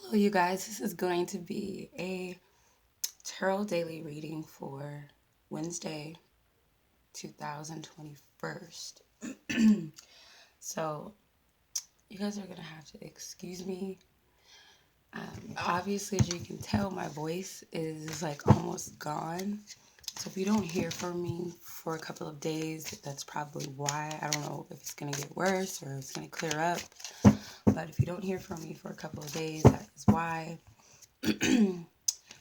Hello, you guys. This is going to be a tarot daily reading for Wednesday, 2021. So, you guys are going to have to excuse me. Obviously, as you can tell, my voice is like almost gone. So, if you don't hear from me for a couple of days, that's probably why. I don't know if it's going to get worse or it's going to clear up. But if you don't hear from me for a couple of days, that is why.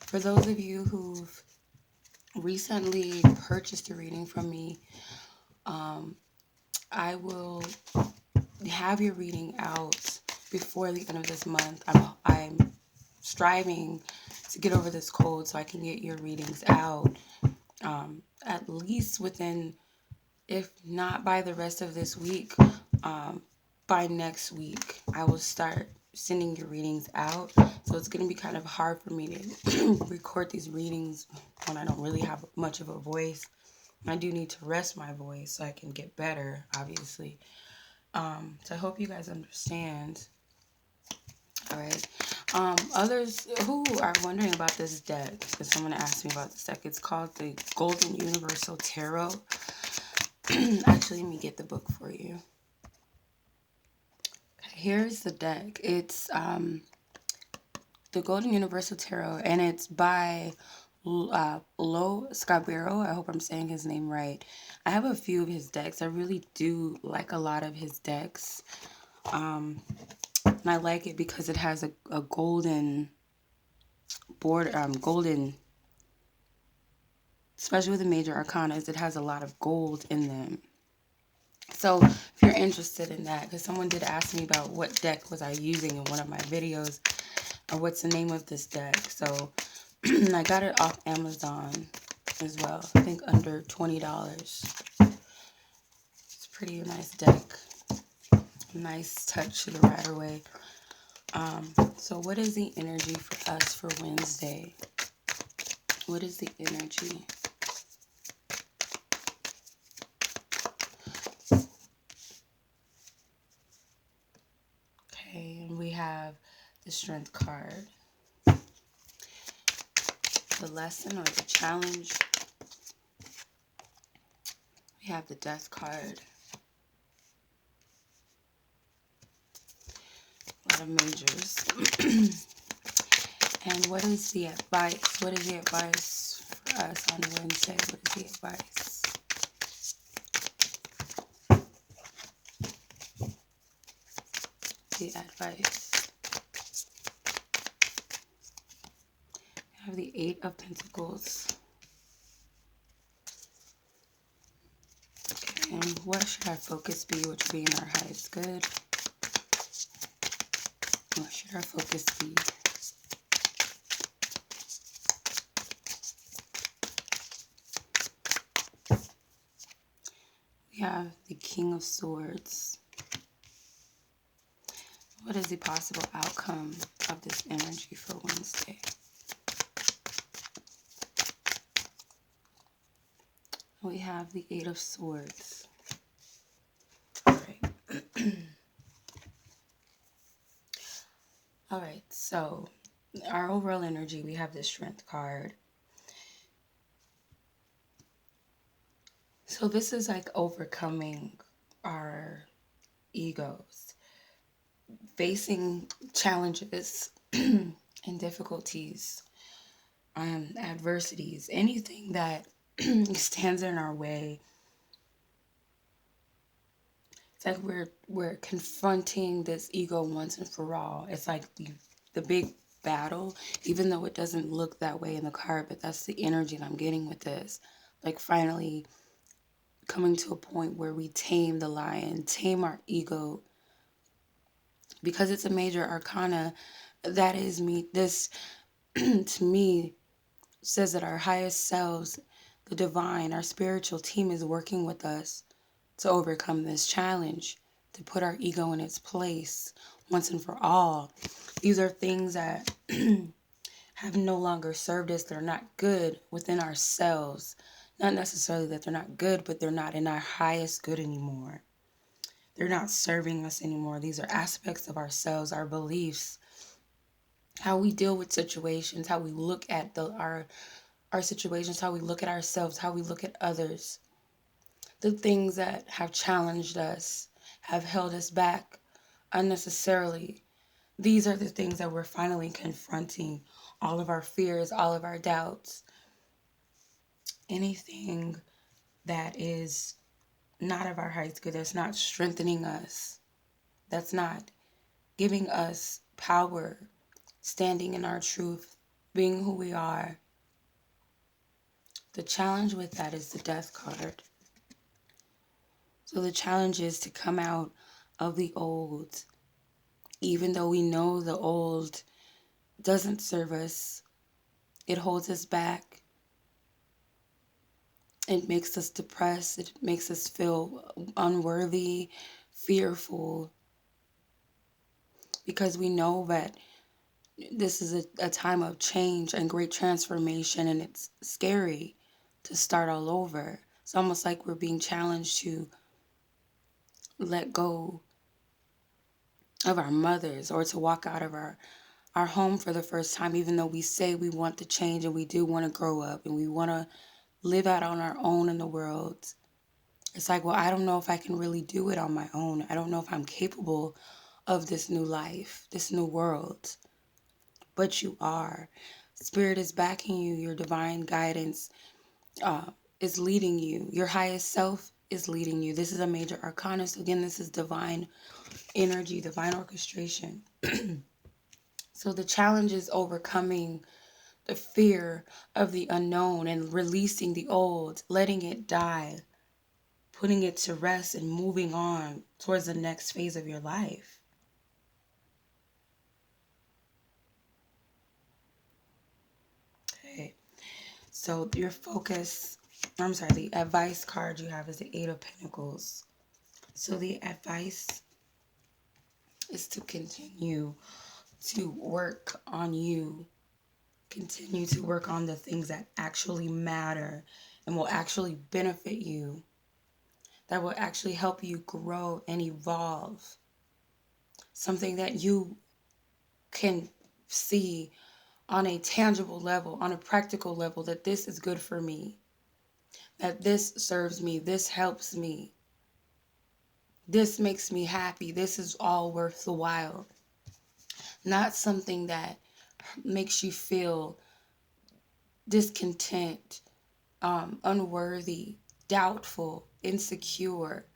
For those of you who've recently purchased a reading from me, I will have your reading out before the end of this month. I'm striving to get over this cold so I can get your readings out at least within, if not by the rest of this week, by next week. I will start sending your readings out. So it's going to be kind of hard for me to record these readings when I don't really have much of a voice. I do need to rest my voice so I can get better, obviously. So I hope you guys understand. All right. Others who are wondering about this deck, because someone asked me about this deck, it's called the Golden Universal Tarot. Actually, let me get the book for you. Here's the deck. It's the Golden Universal Tarot, and it's by Lo Scabero. I hope I'm saying his name right. I have a few of his decks. I really do like a lot of his decks. And I like it because it has a golden border, golden, especially with the major arcanas, it has a lot of gold in them. So if you're interested in that, because someone did ask me about what deck was I using in one of my videos, or what's the name of this deck. So I got it off Amazon as well. I think under $20. It's a pretty nice deck. Nice touch to the Rider-Waite. So what is the energy for us for Wednesday? What is the energy? Okay, and we have the Strength card. The lesson or the challenge. We have the Death card. A lot of majors. And what is the advice? What is the advice for us on Wednesday? What is the advice? The advice. We have the Eight of Pentacles. Okay, and what should our focus be? What should be in our highest good? What should our focus be? We have the King of Swords. What is the possible outcome of this energy for Wednesday? We have the Eight of Swords. All right. All right, so our overall energy, we have the Strength card. So this is like overcoming our egos, facing challenges and difficulties, adversities, anything that stands in our way. It's like we're confronting this ego once and for all. It's like the big battle, even though it doesn't look that way in the card, but that's the energy that I'm getting with this. Like finally coming to a point where we tame the lion, tame our ego. Because it's a major arcana, that is me. This, to me, says that our highest selves, the divine, our spiritual team is working with us to overcome this challenge, to put our ego in its place once and for all. These are things that have no longer served us, that are not good within ourselves. Not necessarily that they're not good, but they're not in our highest good anymore. They're not serving us anymore. These are aspects of ourselves, our beliefs, how we deal with situations, how we look at our situations, how we look at ourselves, how we look at others, the things that have challenged us, have held us back unnecessarily. These are the things that we're finally confronting, all of our fears, all of our doubts, anything that is not of our highest good, that's not strengthening us, that's not giving us power, standing in our truth, being who we are. The challenge with that is the death card. So the challenge is to come out of the old, even though we know the old doesn't serve us. It holds us back. It makes us depressed. It makes us feel unworthy, fearful, because we know that this is a time of change and great transformation, and it's scary to start all over. It's almost like we're being challenged to let go of our mothers or to walk out of our home for the first time, even though we say we want to change and we do want to grow up and we want to live out on our own in the world. It's like, well, I don't know if I can really do it on my own. I don't know if I'm capable of this new life, this new world. But you are. Spirit is backing you. Your divine guidance is leading you. Your highest self is leading you. This is a major arcana. So again, this is divine energy, divine orchestration. So the challenge is overcoming the fear of the unknown and releasing the old, letting it die, putting it to rest and moving on towards the next phase of your life. Okay. So your focus, the advice card you have is the Eight of Pentacles. So the advice is to continue to work on you. Continue to work on the things that actually matter and will actually benefit you, that will actually help you grow and evolve. Something that you can see on a tangible level, on a practical level, that this is good for me, that this serves me, this helps me, this makes me happy, this is all worth the while. Not something that makes you feel discontent, unworthy, doubtful, insecure.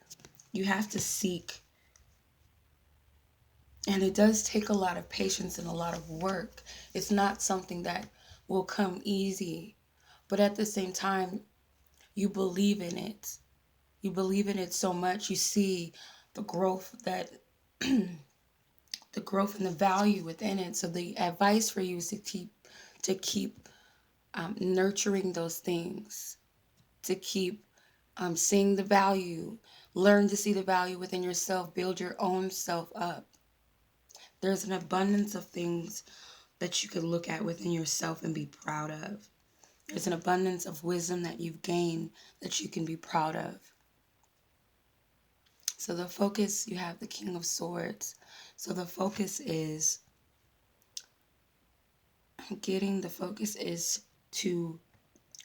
You have to seek. And it does take a lot of patience and a lot of work. It's not something that will come easy. But at the same time, you believe in it. You believe in it so much. You see the growth that the growth and the value within it. So the advice for you is to keep nurturing those things, to keep seeing the value, learn to see the value within yourself, build your own self up. There's an abundance of things that you could look at within yourself and be proud of. There's an abundance of wisdom that you've gained that you can be proud of. So the focus, you have the King of Swords. So the focus is to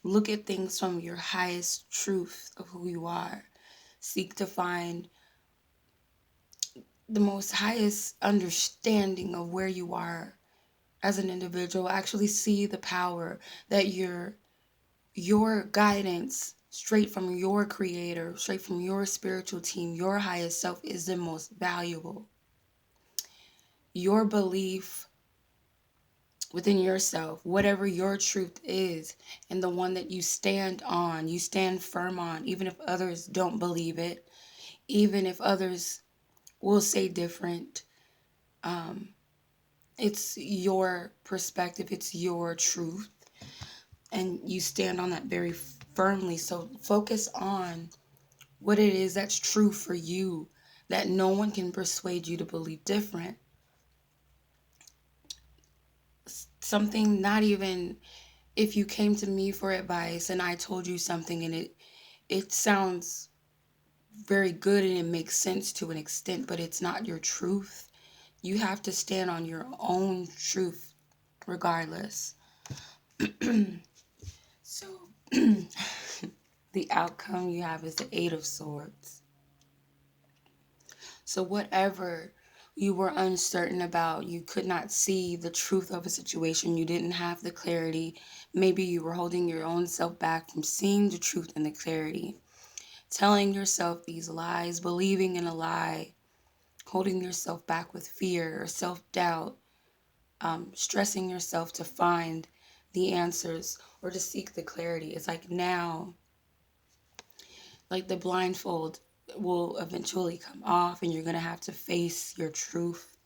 look at things from your highest truth of who you are. Seek to find the most highest understanding of where you are as an individual. Actually see the power that your guidance straight from your creator, straight from your spiritual team, your highest self is the most valuable. Your belief within yourself, whatever your truth is, and the one that you stand on, you stand firm on, even if others don't believe it, even if others will say different. It's your perspective, it's your truth, and you stand on that very firmly. So focus on what it is that's true for you, that no one can persuade you to believe different. Something, not even if you came to me for advice and I told you something and it sounds very good and it makes sense to an extent, but it's not your truth. You have to stand on your own truth. regardless. So the outcome you have is the Eight of Swords. So whatever you were uncertain about, you could not see the truth of a situation, you didn't have the clarity, maybe you were holding your own self back from seeing the truth and the clarity, telling yourself these lies, believing in a lie, holding yourself back with fear or self-doubt, stressing yourself to find the answers or to seek the clarity. It's like now, like the blindfold will eventually come off and you're going to have to face your truth.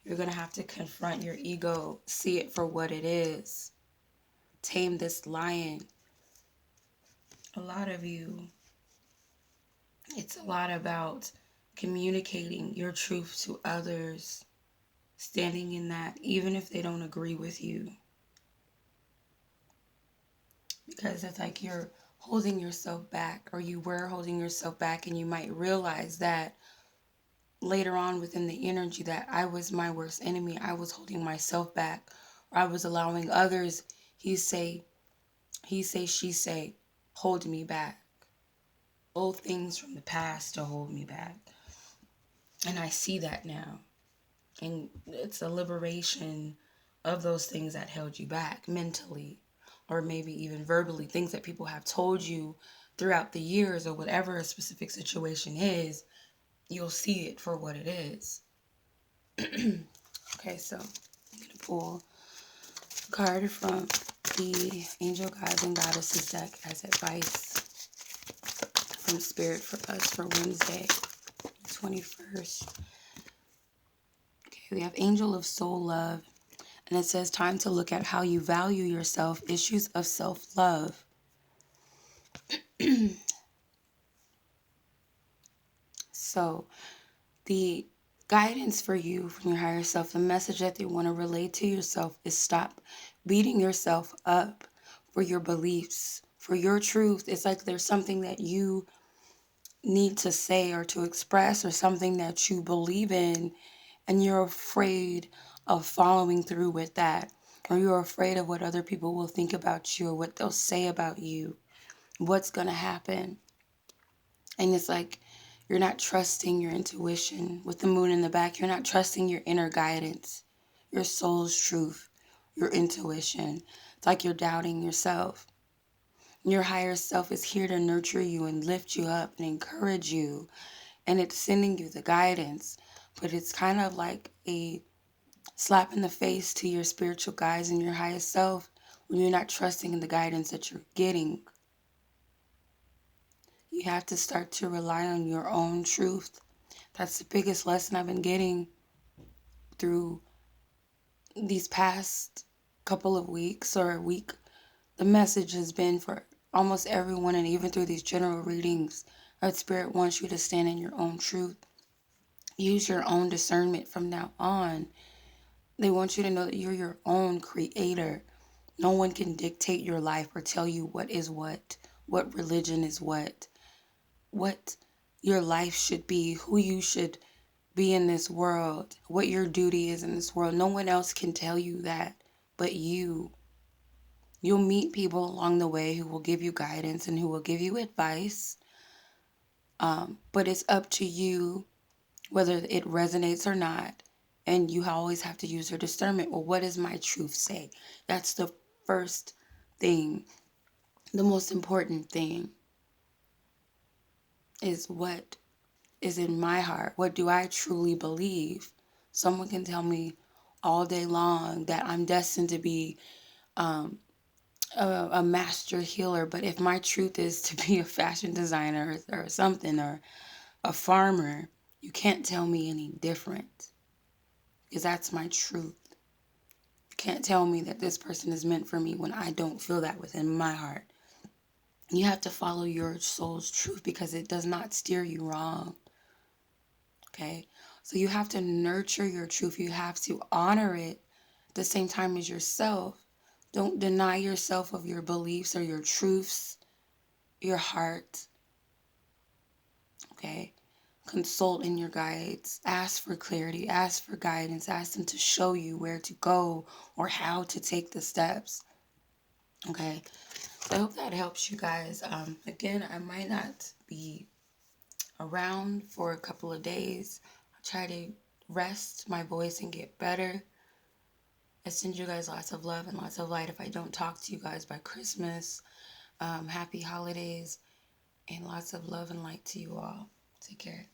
You're going to have to confront your ego, see it for what it is, tame this lion. A lot of you, it's a lot about communicating your truth to others, standing in that, even if they don't agree with you. Because it's like you're holding yourself back, or you were holding yourself back, and you might realize that later on within the energy that I was my worst enemy. I was holding myself back, or I was allowing others, he say, she say, hold me back. Old things from the past to hold me back. And I see that now. And it's a liberation of those things that held you back mentally, or maybe even verbally, things that people have told you throughout the years, or whatever a specific situation is, you'll see it for what it is. Okay, so I'm going to pull a card from the Angel Guides and Goddesses deck as advice from Spirit for us for Wednesday, 21st. Okay, we have Angel of Soul Love. And it says, time to look at how you value yourself, issues of self-love. So the guidance for you from your higher self, the message that they want to relay to yourself is stop beating yourself up for your beliefs, for your truth. It's like there's something that you need to say or to express, or something that you believe in, and you're afraid of following through with that, or you're afraid of what other people will think about you, or what they'll say about you, what's going to happen. And it's like you're not trusting your intuition. With the moon in the back, you're not trusting your inner guidance, your soul's truth, your intuition. It's like you're doubting yourself. Your higher self is here to nurture you and lift you up and encourage you, and it's sending you the guidance, but it's kind of like a slap in the face to your spiritual guides and your highest self when you're not trusting in the guidance that you're getting. You have to start to rely on your own truth. That's the biggest lesson I've been getting through these past couple of weeks, or a week. The message has been for almost everyone, and even through these general readings, that Spirit wants you to stand in your own truth. Use your own discernment from now on. They want you to know that you're your own creator. No one can dictate your life or tell you what is what religion is what your life should be, who you should be in this world, what your duty is in this world. No one else can tell you that but you. You'll meet people along the way who will give you guidance and who will give you advice. But it's up to you whether it resonates or not. And you always have to use your discernment. Well, what does my truth say? That's the first thing. The most important thing is what is in my heart. What do I truly believe? Someone can tell me all day long that I'm destined to be a master healer, but if my truth is to be a fashion designer or something, or a farmer, you can't tell me any different, because that's my truth. You can't tell me that this person is meant for me when I don't feel that within my heart. You have to follow your soul's truth, because it does not steer you wrong. Okay? So you have to nurture your truth. You have to honor it at the same time as yourself. Don't deny yourself of your beliefs or your truths, your heart. Okay? consult in your guides, ask for clarity, ask for guidance, ask them to show you where to go or how to take the steps. Okay, so I hope that helps you guys. Again, I might not be around for a couple of days. I'll try to rest my voice and get better. I send you guys lots of love and lots of light. If I don't talk to you guys by Christmas, happy holidays and lots of love and light to you all. Take care.